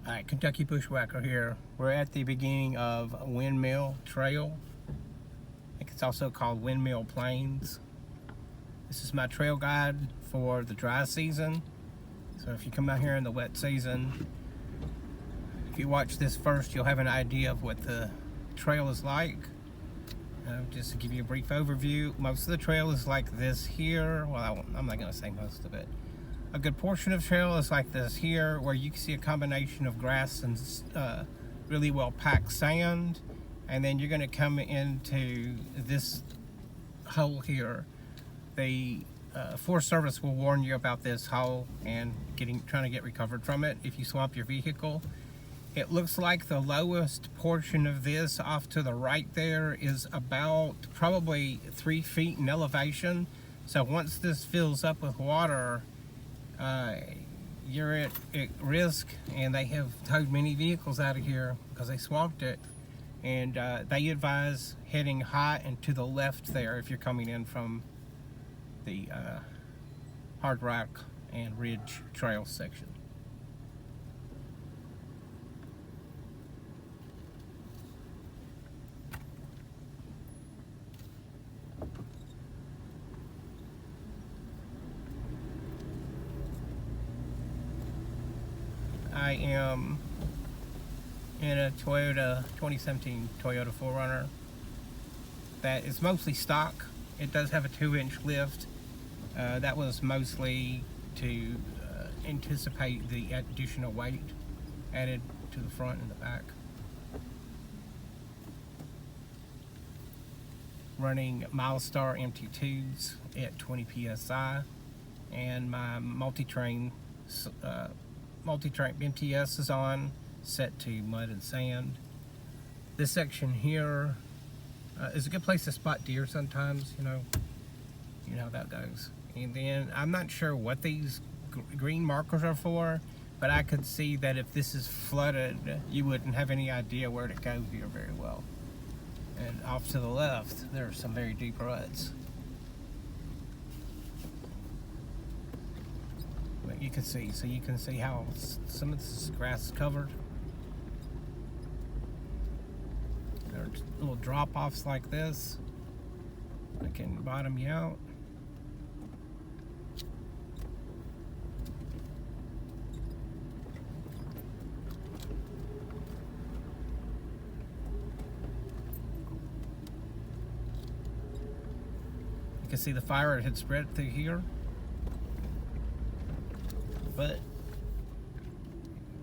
Hi, Kentucky Bushwhacker here. We're at the beginning of Windmill Trail. I think it's also called Windmill Plains. This is my trail guide for the dry season. So if you come out here in the wet season, if you watch this first, you'll have an idea of what the trail is like. Just to give you a brief overview, most of the trail is like this here. Well, I'm not going to say most of it. A good portion of the trail is like this here, where you can see a combination of grass and really well packed sand, and then you're going to come into this hole here. The Forest Service will warn you about this hole and trying to get recovered from it if you swamp your vehicle. It looks like the lowest portion of this off to the right there is about probably 3 feet in elevation. So once this fills up with water, you're at risk, and they have towed many vehicles out of here because they swamped it. And they advise heading high and to the left there if you're coming in from the Hard Rock and Ridge Trail section. I am in a 2017 Toyota 4Runner that is mostly stock. It does have a 2-inch lift. That was mostly to anticipate the additional weight added to the front and the back. Running Milestar MT2s at 20 psi, and my multi-train MTS is on, set to mud and sand. This section here is a good place to spot deer sometimes, you know how that goes. And then I'm not sure what these green markers are for, but I could see that if this is flooded, you wouldn't have any idea where to go here very well. And off to the left, there are some very deep ruts. You can see, so you can see how some of this grass is covered. There are little drop-offs like this that can bottom you out. You can see the fire had spread through here. But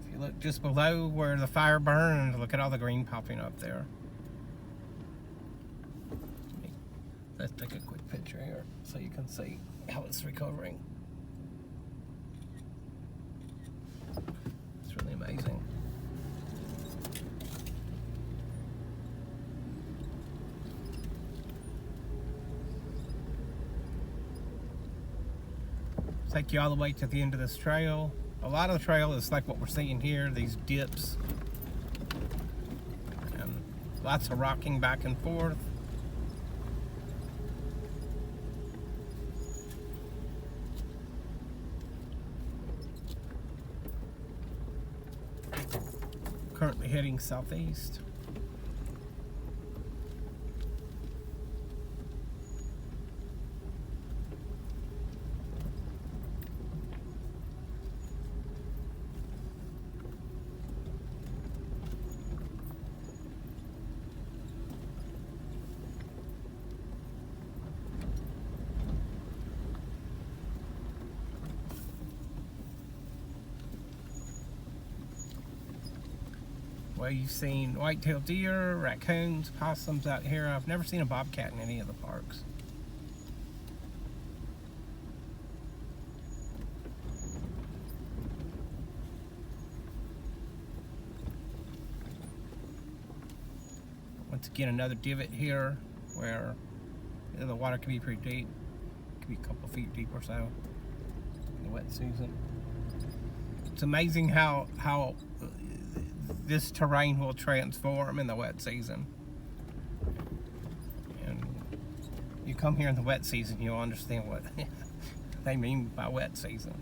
if you look just below where the fire burned, look at all the green popping up there. Let's take a quick picture here so you can see how it's recovering. It's really amazing. Take you all the way to the end of this trail. A lot of the trail is like what we're seeing here, these dips. And lots of rocking back and forth. Currently heading southeast. Well, you've seen white-tailed deer, raccoons, possums out here. I've never seen a bobcat in any of the parks. Once again, another divot here where the water can be pretty deep. It could be a couple feet deep or so in the wet season. It's amazing how this terrain will transform in the wet season. And you come here in the wet season, you'll understand what they mean by wet season.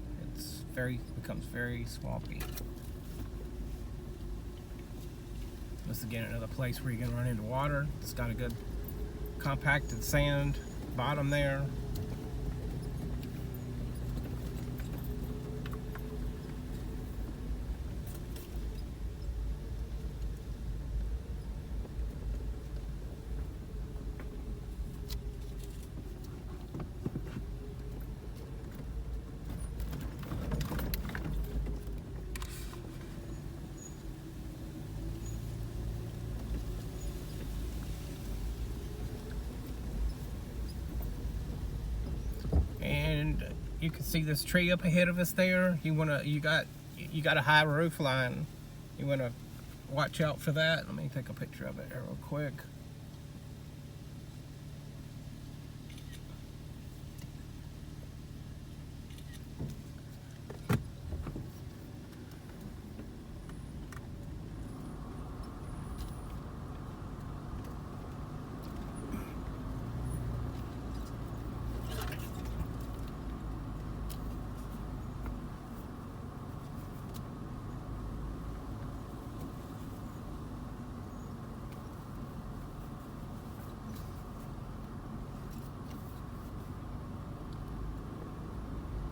Becomes very swampy. This is again another place where you can run into water. It's got a good compacted sand bottom there. And you can see this tree up ahead of us there. You got a high roof line. You wanna watch out for that. Let me take a picture of it here real quick.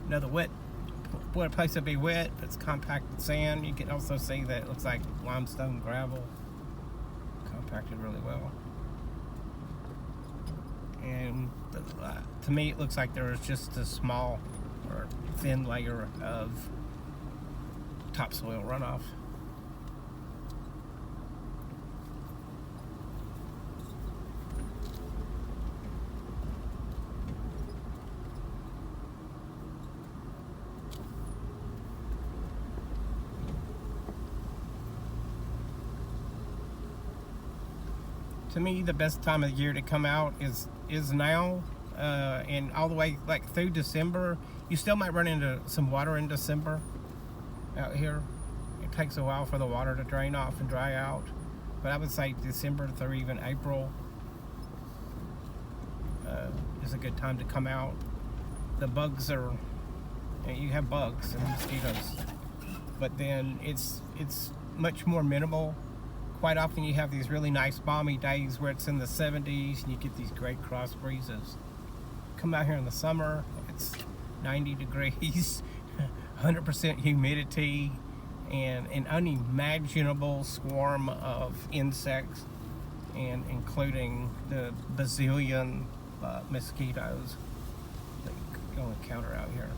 Another place to be wet, but it's compacted sand. You can also see that it looks like limestone gravel, compacted really well. And to me, it looks like there is just a small or thin layer of topsoil runoff. To me, the best time of the year to come out is now, and all the way like through December. You still might run into some water in December out here. It takes a while for the water to drain off and dry out, but I would say December through even April is a good time to come out. The bugs are, you have bugs and mosquitoes, but then it's much more minimal. Quite often you have these really nice balmy days where it's in the 70s and you get these great cross breezes. Come out here in the summer, it's 90 degrees, 100% humidity, and an unimaginable swarm of insects, and including the bazillion mosquitoes that you'll encounter out here.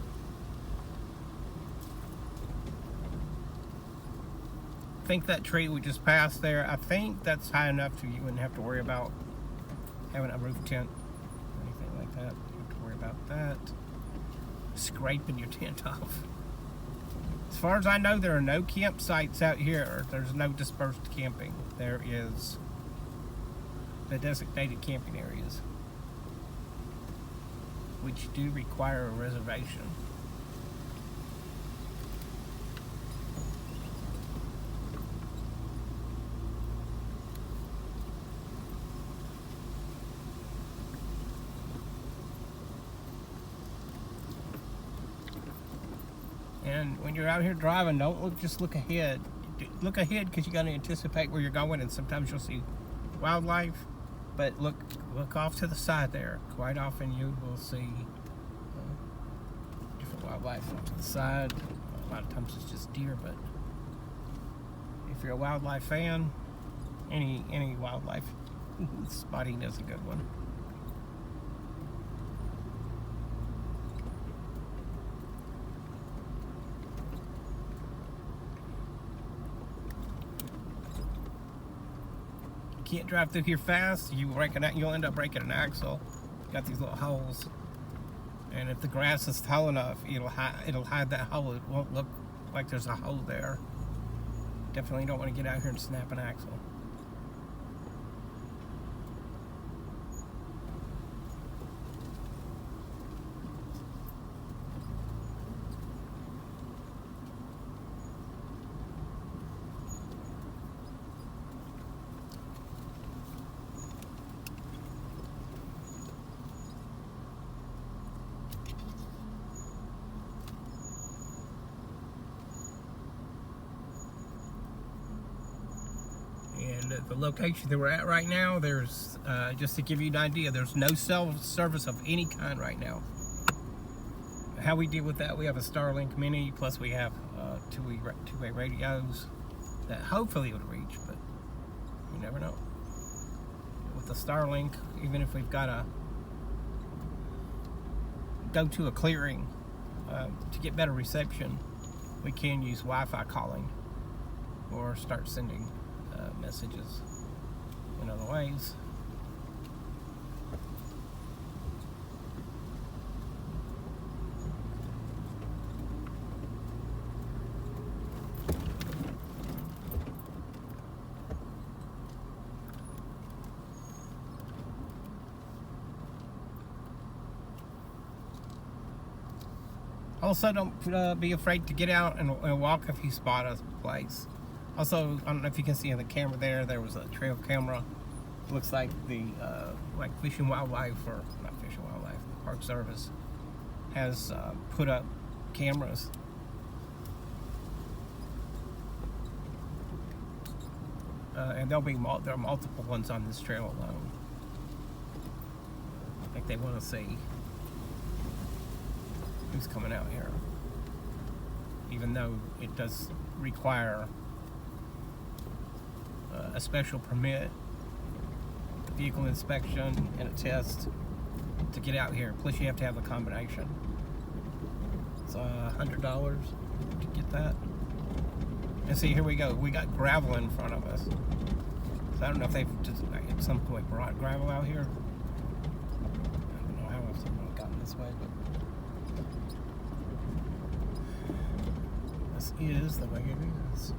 I think that tree we just passed there, I think that's high enough so you wouldn't have to worry about having a roof tent or anything like that. You don't have to worry about that. Scraping your tent off. As far as I know, there are no campsites out here. There's no dispersed camping. There is the designated camping areas, which do require a reservation. And when you're out here driving, don't just look ahead. Look ahead because you got to anticipate where you're going, and sometimes you'll see wildlife. But look off to the side there. Quite often you will see different wildlife off to the side. A lot of times it's just deer, but if you're a wildlife fan, any wildlife spotting is a good one. Can't drive through here fast. You'll end up breaking an axle. Got these little holes, and if the grass is tall enough, it'll hide that hole. It won't look like there's a hole there. Definitely don't want to get out here and snap an axle. the location that we're at right now, there's, just to give you an idea, there's no cell service of any kind right now. How we deal with that, we have a Starlink Mini, plus we have two-way radios that hopefully would reach, but you never know. With the Starlink, even if we've got to go to a clearing to get better reception, we can use Wi-Fi calling or start sending messages in other ways. Also, don't be afraid to get out and walk if you spot a place. Also, I don't know if you can see in the camera there was a trail camera. Looks like the like Fish and Wildlife, or not Fish and Wildlife, the Park Service has put up cameras. And there are multiple ones on this trail alone. I think they want to see who's coming out here, even though it does require a special permit, vehicle inspection, and a test to get out here. Plus you have to have a combination. It's $100 to get that. And see, here we go. We got gravel in front of us. So I don't know if they've just at some point brought gravel out here. I don't know how else they've gotten this way, but this is the way it is.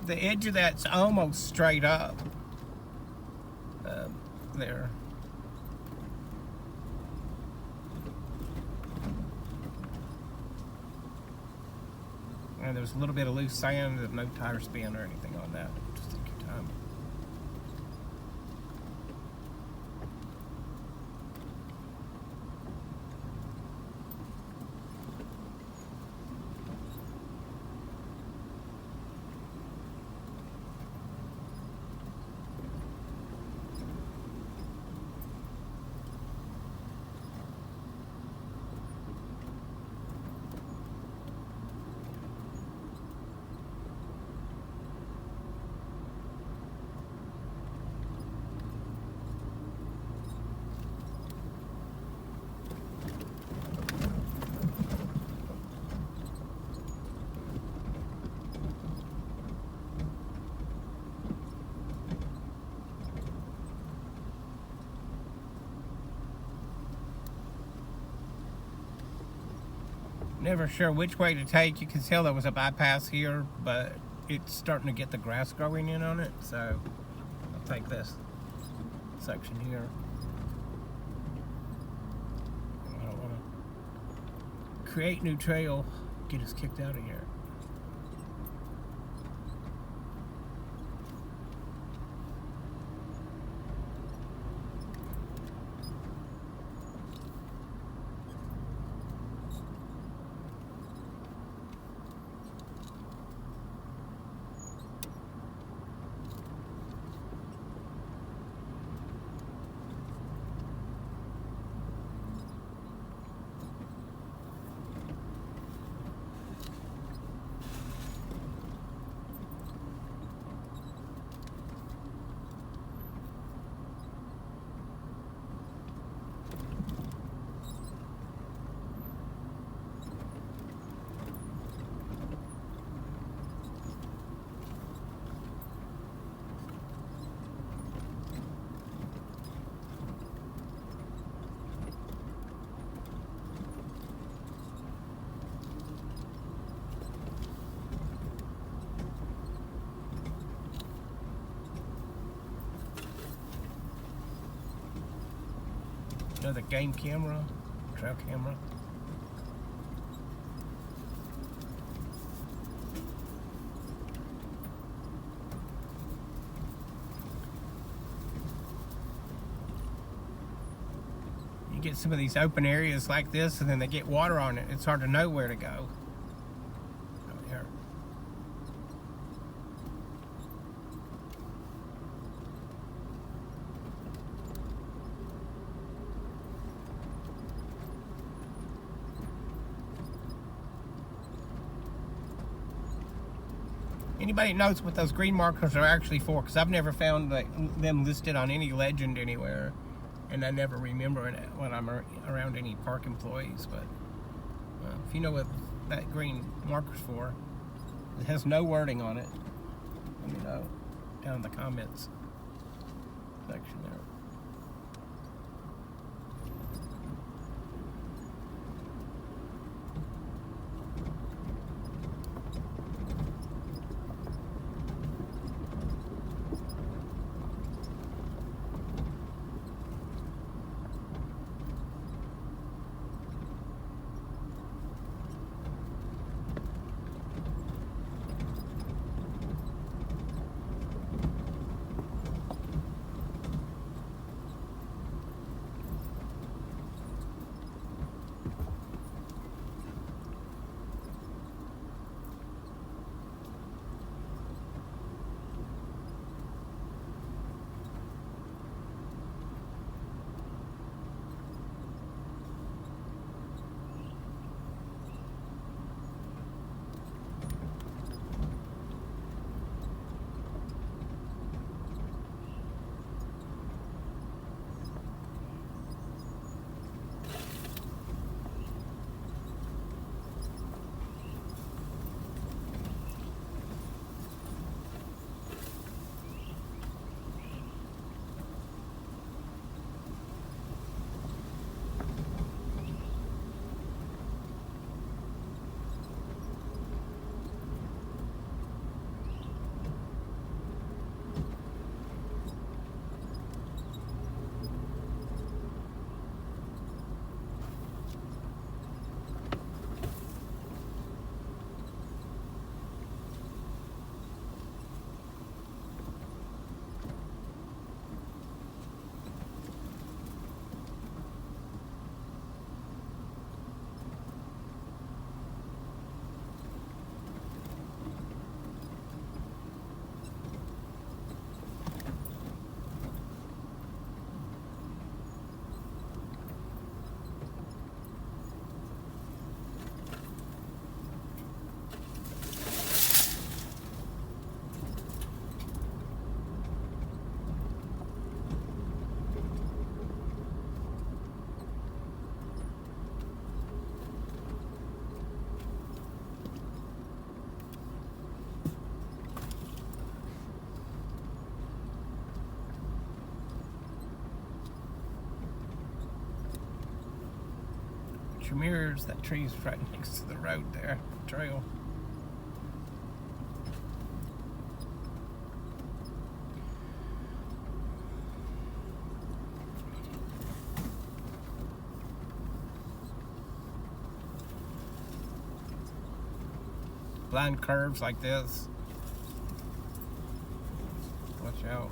The edge of that's almost straight up there. And there's a little bit of loose sand, and no tire spin or anything on that. Just take your time. Never sure which way to take. You can tell there was a bypass here, but it's starting to get the grass growing in on it, so I'll take this section here. I don't want to create new trail, get us kicked out of here. Another game camera, trail camera. you get some of these open areas like this, and then they get water on it. It's hard to know where to go. Oh, here. Anybody knows what those green markers are actually for? Because I've never found them listed on any legend anywhere, and I never remember it when I'm around any park employees. But if you know what that green marker's for, it has no wording on it. Let me know down in the comments section there. Mirrors that tree's right next to the road there, trail. Blind curves like this. Watch out.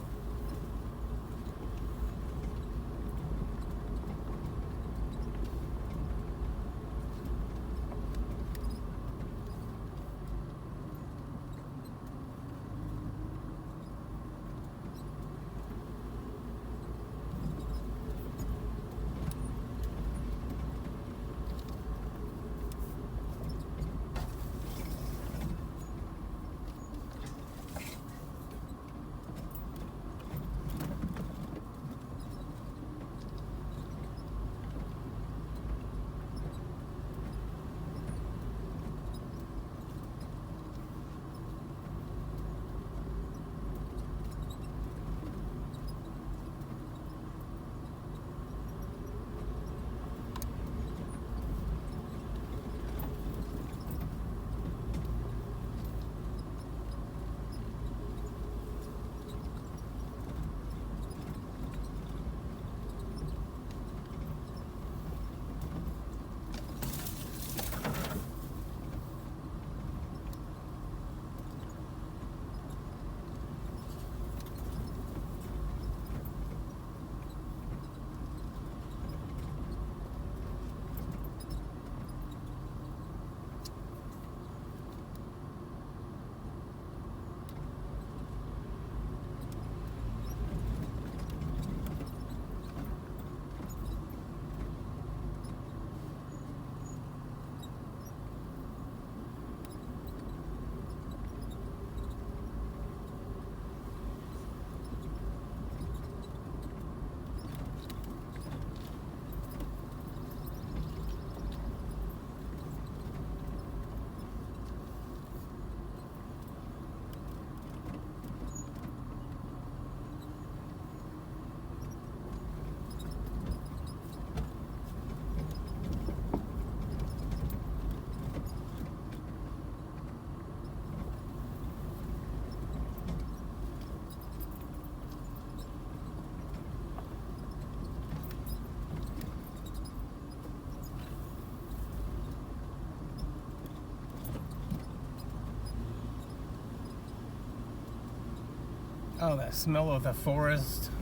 Oh, that smell of the forest,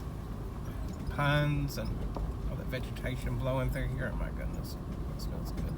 pines, and all the vegetation blowing through here. Oh my goodness, it smells good.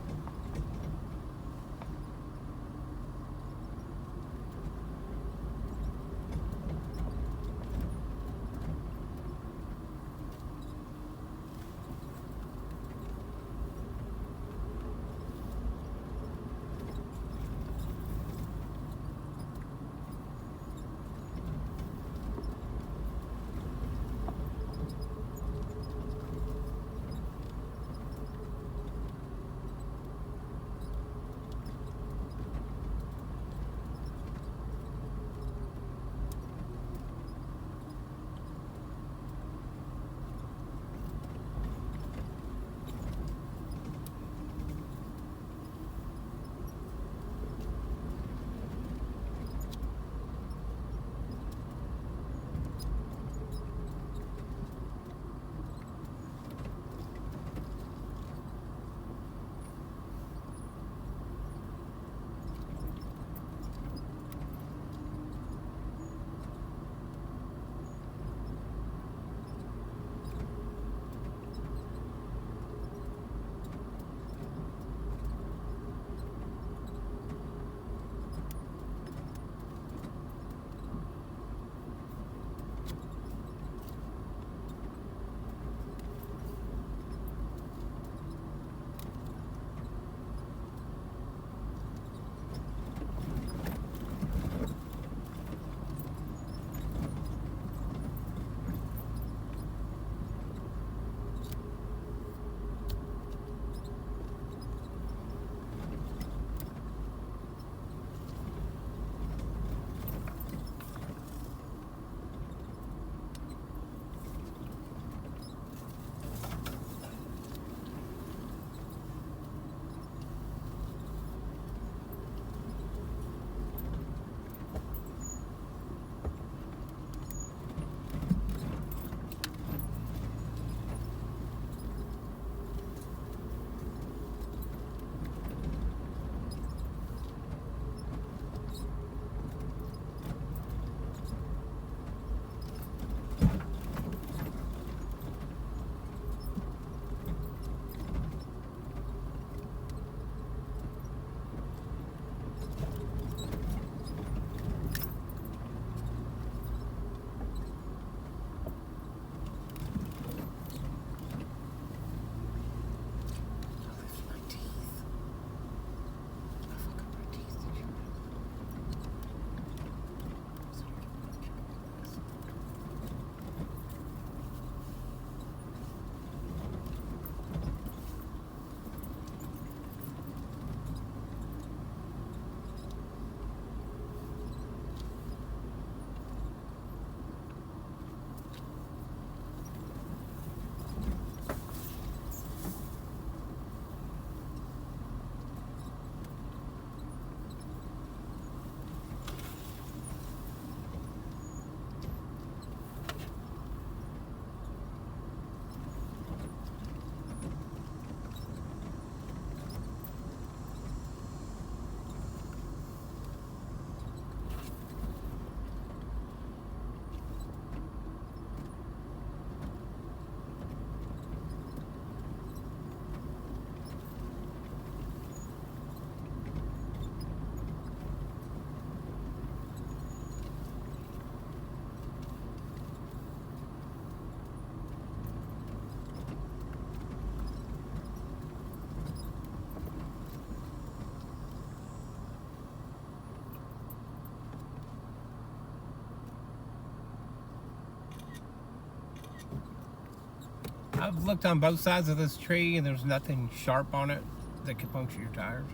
I've looked on both sides of this tree and there's nothing sharp on it that could puncture your tires.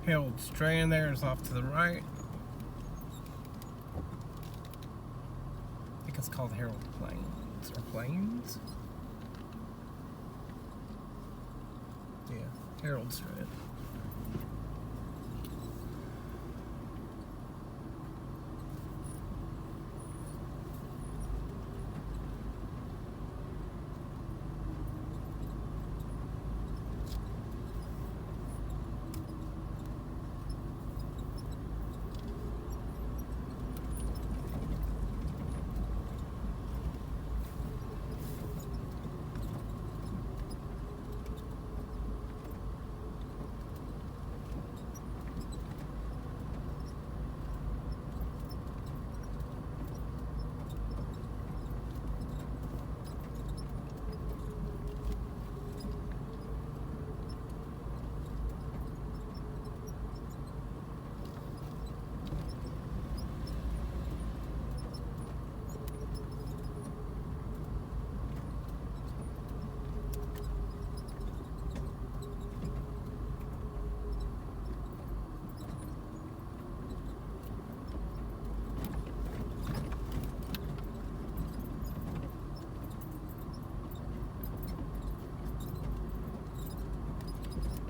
Harold Strand there is off to the right. I think it's called Harold Plains or Plains. Yeah, Harold Strand.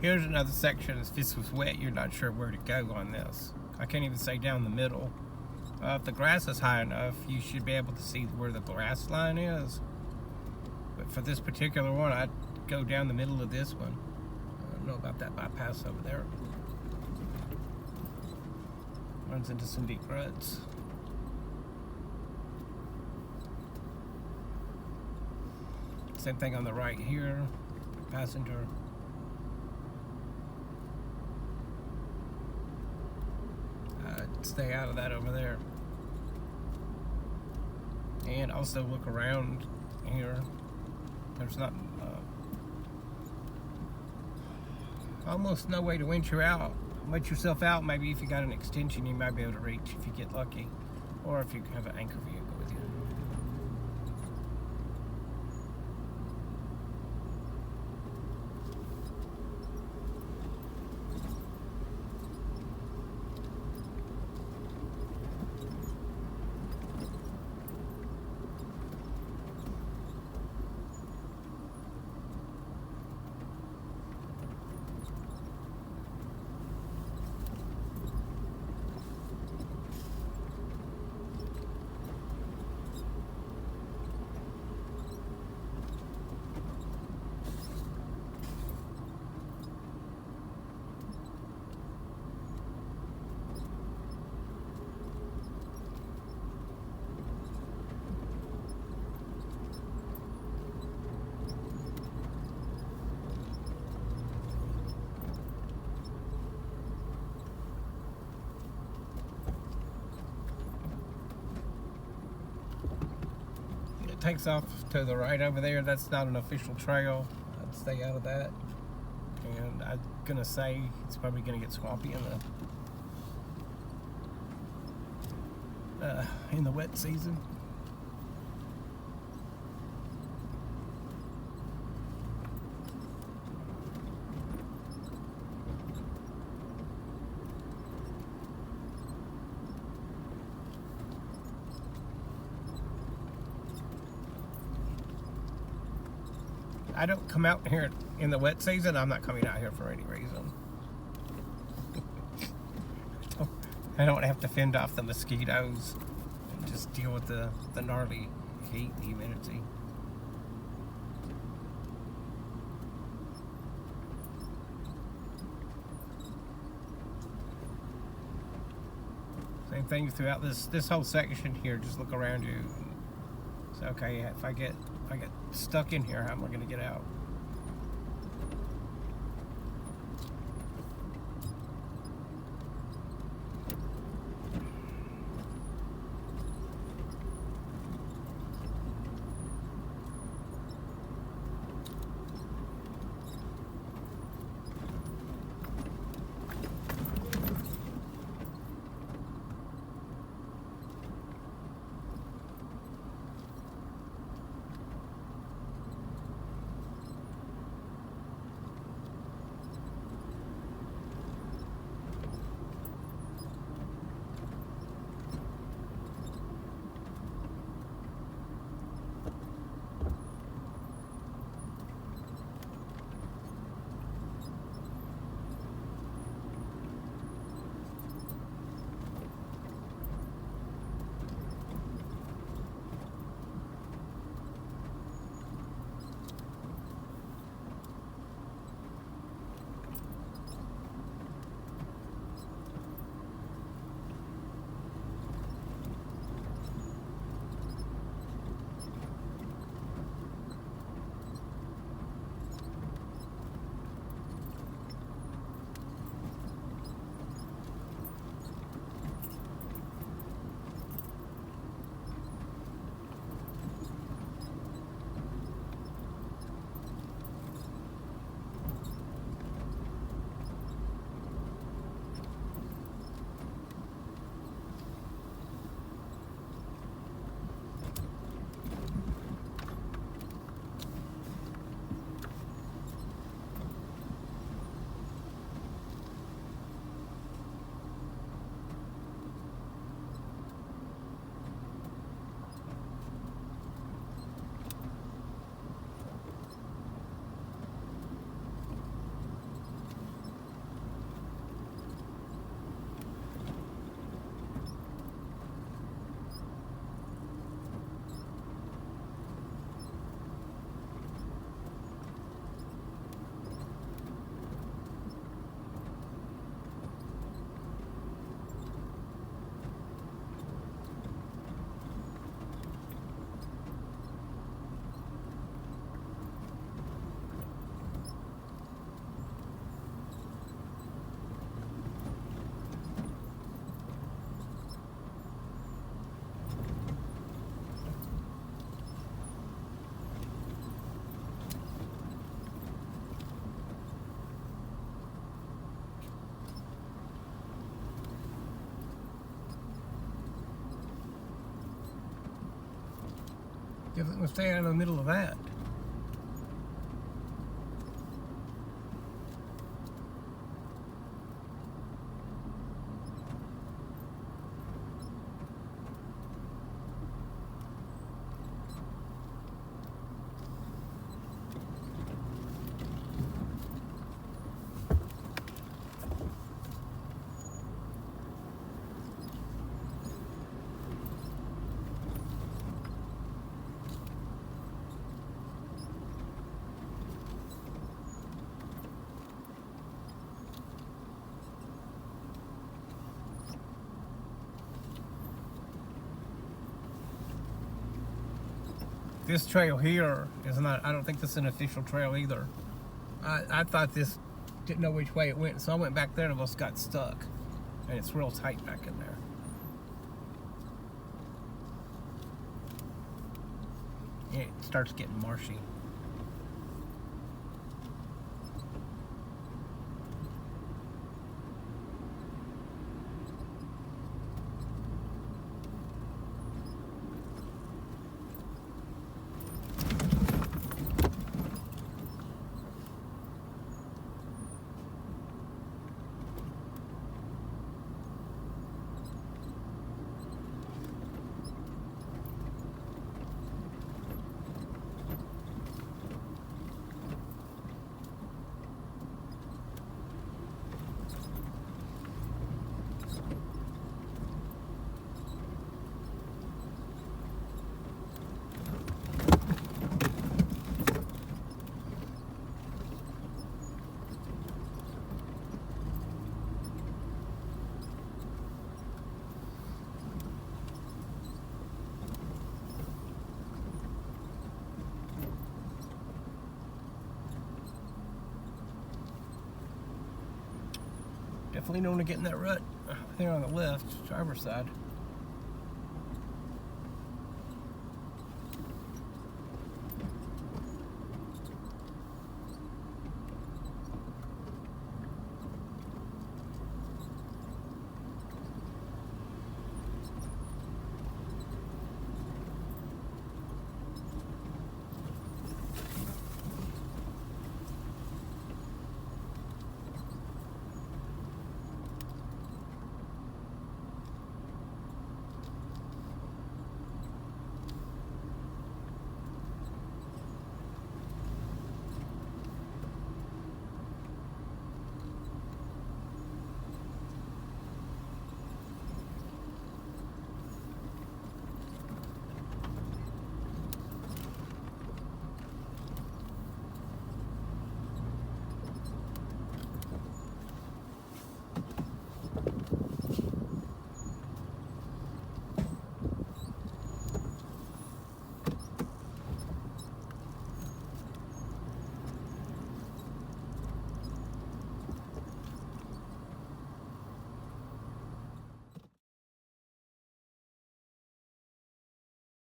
Here's another section. If this was wet, you're not sure where to go on this. I can't even say down the middle. If the grass is high enough, you should be able to see where the grass line is. But for this particular one, I'd go down the middle of this one. I don't know about that bypass over there. Runs into some deep ruts. Same thing on the right here. Passenger. Stay out of that over there. And also look around here. There's not almost no way to winch yourself out. Maybe if you got an extension, you might be able to reach if you get lucky, or if you have an anchor vehicle with you. Takes off to the right over there. That's not an official trail. I'd stay out of that. And I'm gonna say it's probably gonna get swampy in the wet season. I don't come out here in the wet season. I'm not coming out here for any reason. I don't have to fend off the mosquitoes and just deal with the gnarly heat and humidity. Same thing throughout this whole section here. Just look around you. So okay, if I get stuck in here, how am I going to get out? definitely gonna stay out in the middle of that. This trail here is not, I don't think this is an official trail either. I thought this, didn't know which way it went, so I went back there and almost got stuck. And it's real tight back in there. And it starts getting marshy. Definitely don't want to get in that rut there on the left, driver's side.